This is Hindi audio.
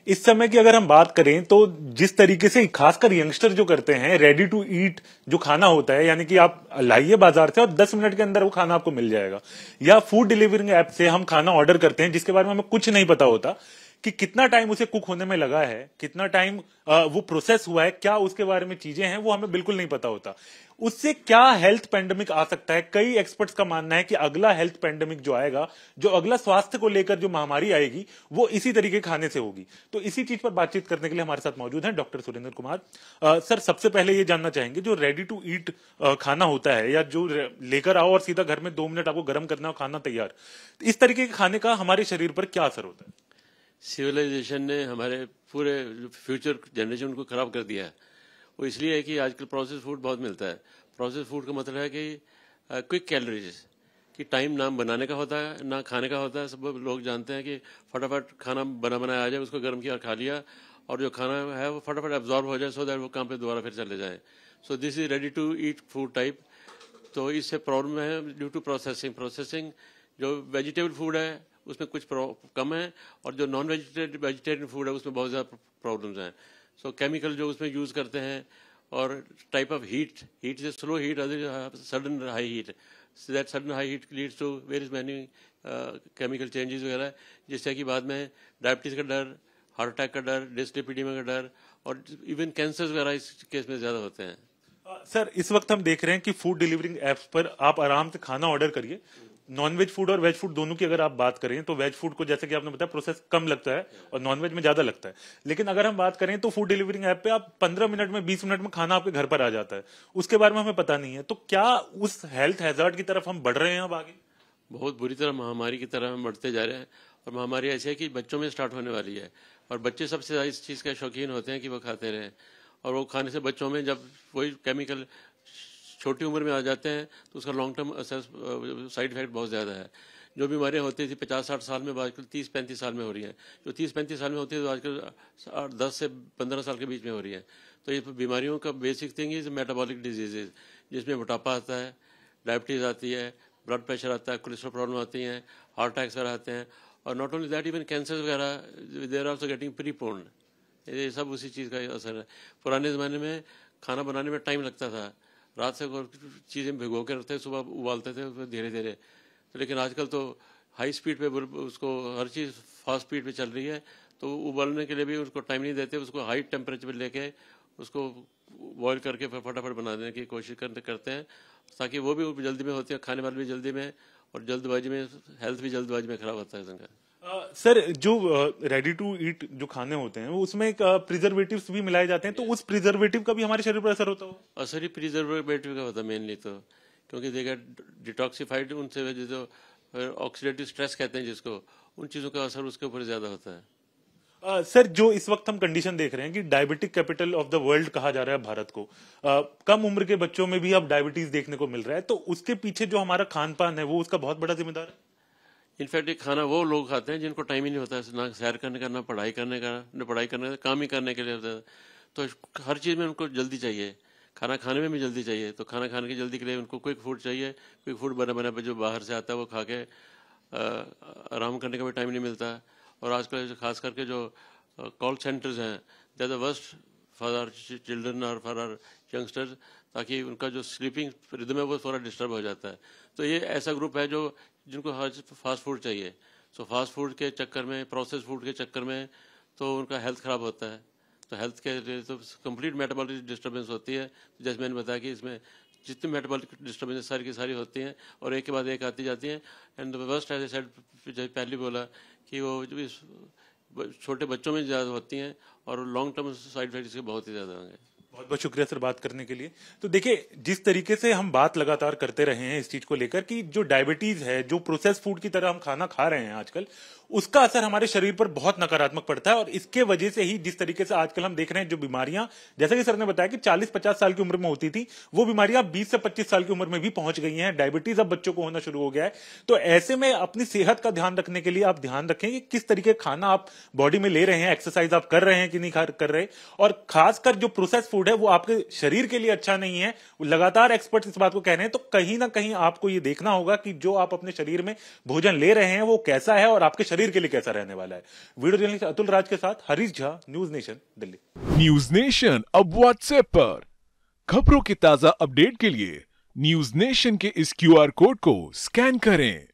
इस समय की अगर हम बात करें तो जिस तरीके से खासकर यंगस्टर जो करते हैं, रेडी टू ईट जो खाना होता है, यानी कि आप लाइए बाजार से और 10 मिनट के अंदर वो खाना आपको मिल जाएगा, या फूड डिलीवरिंग ऐप से हम खाना ऑर्डर करते हैं जिसके बारे में हमें कुछ नहीं पता होता कि कितना टाइम उसे कुक होने में लगा है, कितना टाइम वो प्रोसेस हुआ है, क्या उसके बारे में चीजें हैं वो हमें बिल्कुल नहीं पता होता। उससे क्या हेल्थ पेंडेमिक आ सकता है? कई एक्सपर्ट्स का मानना है कि अगला हेल्थ पेंडेमिक जो आएगा, जो अगला स्वास्थ्य को लेकर जो महामारी आएगी, वो इसी तरीके खाने से होगी। तो इसी चीज पर बातचीत करने के लिए हमारे साथ मौजूद हैं डॉक्टर सुरेंद्र कुमार। सर, सबसे पहले ये जानना चाहेंगे, जो रेडी टू ईट खाना होता है, या जो लेकर आओ और सीधा घर में 2 मिनट आपको गर्म करना हो खाना तैयार, इस तरीके के खाने का हमारे शरीर पर क्या असर होता है? सिविलाइजेशन ने हमारे पूरे फ्यूचर जनरेशन को खराब कर दिया है। वो इसलिए है कि आजकल प्रोसेस फूड बहुत मिलता है। प्रोसेस फूड का मतलब है कि क्विक कैलोरीज, कि टाइम ना बनाने का होता है ना खाने का होता है। सब लोग जानते हैं कि फटाफट खाना बना बनाया आ जाए, उसको गर्म किया और खा लिया, और जो खाना है वो फटाफट एब्जॉर्ब हो जाए, सो दैट वो काम पे दोबारा फिर चले जाए। So this is ready to eat food type. तो इससे प्रॉब्लम है ड्यू टू प्रोसेसिंग। जो वेजिटेबल फूड है उसमें कुछ कम है, और जो नॉन वेजिटेरियन फूड है उसमें बहुत ज़्यादा प्रॉब्लम्स हैं। सो केमिकल जो उसमें यूज़ करते हैं, और टाइप ऑफ हीट से slow heat, sudden high heat, that sudden high heat leads to various many chemical changes वगैरह, जिससे कि बाद में डायबिटीज़ का डर, हार्ट अटैक का डर, डिस्लिपिडीमिया का डर, और इवन कैंसर वगैरह इस केस में ज़्यादा होते हैं। सर, इस वक्त हम देख रहे हैं कि फूड डिलीवरिंग एप्स पर आप आराम से खाना ऑर्डर करिए। नॉन वेज फूड और वेज फूड दोनों की अगर आप बात करें तो वेज फूड को, जैसे कि आपने बताया, प्रोसेस कम लगता है और नॉन वेज में ज्यादा लगता है। लेकिन अगर हम बात करें तो फूड डिलीवरिंग ऐप पे आप 15 मिनट में, 20 मिनट में खाना आपके घर पर आ जाता है। उसके बारे में हमें पता नहीं है। तो क्या उस हेल्थ हैजार्ड की तरफ हम बढ़ रहे हैं अब आगे? बहुत बुरी तरह महामारी की तरह हम बढ़ते जा रहे हैं, और महामारी ऐसी है कि बच्चों में स्टार्ट होने वाली है, और बच्चे सबसे ज़्यादा इस चीज़ के शौकीन होते हैं कि वो खाते रहें, और वो खाने से बच्चों में जब वही केमिकल छोटी उम्र में आ जाते हैं तो उसका लॉन्ग टर्म साइड इफेक्ट बहुत ज़्यादा है। जो बीमारियां होती थी 50-60 साल में, आजकल 30-35 साल में हो रही हैं। जो 30-35 साल में होती है तो आजकल 10 से 15 साल के बीच में हो रही है। तो ये बीमारियों का basic thing is metabolic diseases, जिसमें मोटापा आता है, डायबिटीज़ आती है, ब्लड प्रेशर आता है, कोलेस्ट्रॉल प्रॉब्लम आती हैं, हार्ट अटैक्स वगैरह आते हैं, और not only that, even cancer वगैरह they are also getting preponed. ये सब उसी चीज़ का असर है। पुराने ज़माने में खाना बनाने में टाइम लगता था, रात से चीज़ें भिगो के रखते, सुबह उबालते थे उसमें धीरे धीरे। तो लेकिन आजकल तो हाई स्पीड पे उसको हर चीज़ फास्ट स्पीड पे चल रही है, तो उबालने के लिए भी उसको टाइम नहीं देते, उसको हाई टेम्परेचर पे लेके उसको बॉईल करके फटाफट बना देने की कोशिश करते हैं, ताकि वो भी जल्दी में होती है, खाने वाले भी जल्दी में, और जल्दबाजी में हेल्थ भी जल्दबाजी में खराब होता है इसका। सर, जो रेडी टू ईट जो खाने होते हैं उसमें प्रिजर्वेटिव्स भी मिलाए जाते हैं, तो उस प्रिजर्वेटिव का भी हमारे शरीर पर असर होता हो? असर ही प्रिजर्वेटिव का होता है मेनली, तो क्योंकि देखा डिटॉक्सिफाइड, उनसे जो ऑक्सीडेटिव स्ट्रेस कहते हैं जिसको, उन चीज़ों का असर उसके ऊपर ज़्यादा होता है। सर, जो इस वक्त हम कंडीशन देख रहे हैं कि diabetic capital of the world कहा जा रहा है भारत को, कम उम्र के बच्चों में भी अब डायबिटीज देखने को मिल रहा है, तो उसके पीछे जो हमारा खान पान है वो उसका बहुत बड़ा जिम्मेदार है। इनफैक्ट ये खाना वो लोग खाते हैं जिनको टाइम ही नहीं होता है, ना सैर करने का, ना पढ़ाई करने का, ना पढ़ाई करने का, काम ही करने के लिए होता है। तो हर चीज़ में उनको जल्दी चाहिए, खाना खाने में भी जल्दी चाहिए। तो खाना खाने की जल्दी के लिए उनको क्विक फूड चाहिए। क्विक फूड बना बना जो बाहर से आता है वो खा के आराम करने का भी टाइम नहीं मिलता। और आजकल खास करके जो कॉल सेंटर्स हैं, they are the worst for our children और फॉर आवर यंगस्टर्स, ताकि उनका जो स्लीपिंग रिदम है वो थोड़ा डिस्टर्ब हो जाता है। तो ये ऐसा ग्रुप है जो जिनको हर फास्ट फूड चाहिए। सो फास्ट फूड के चक्कर में, प्रोसेस फूड के चक्कर में तो उनका हेल्थ ख़राब होता है। तो हेल्थ के लिए तो कंप्लीट मेटाबॉलिक डिस्टर्बेंस होती है। जैसे मैंने बताया कि इसमें जितनी मेटाबॉलिक डिस्टर्बेंस सारी की सारी होती हैं, और एक के बाद एक आती जाती हैं। And the worst as I said पहले बोला कि वो छोटे बच्चों में ज़्यादा होती हैं, और लॉन्ग टर्म साइड इफेक्ट इसके बहुत ही ज़्यादा होंगे। बहुत बहुत शुक्रिया सर बात करने के लिए। तो देखिए, जिस तरीके से हम बात लगातार करते रहे हैं इस चीज को लेकर कि जो डायबिटीज है, जो प्रोसेस फूड की तरह हम खाना खा रहे हैं आजकल, उसका असर हमारे शरीर पर बहुत नकारात्मक पड़ता है। और इसके वजह से ही जिस तरीके से आजकल हम देख रहे हैं जो बीमारियां, जैसे कि सर ने बताया कि 40-50 साल की उम्र में होती थी, वो बीमारियां 20 से 25 साल की उम्र में भी पहुंच गई हैं। डायबिटीज अब बच्चों को होना शुरू हो गया है। तो ऐसे में अपनी सेहत का ध्यान रखने के लिए आप ध्यान रखें कि किस तरीके का खाना आप बॉडी में ले रहे हैं, एक्सरसाइज आप कर रहे हैं कि नहीं कर रहे, और खासकर जो प्रोसेस फूड फूड है वो आपके शरीर के लिए अच्छा नहीं है, लगातार एक्सपर्ट्स इस बात को कह रहे हैं, तो कहीं ना कहीं आपको ये देखना होगा कि जो आप अपने शरीर में भोजन ले रहे हैं वो कैसा है और आपके शरीर के लिए कैसा रहने वाला है। वीडियो जर्नलिस्ट अतुल राज के साथ Harish Jha, news nation, Delhi. News nation अब व्हाट्सएप पर खबरों की ताजा अपडेट के लिए न्यूज नेशन के इस QR कोड को स्कैन करें।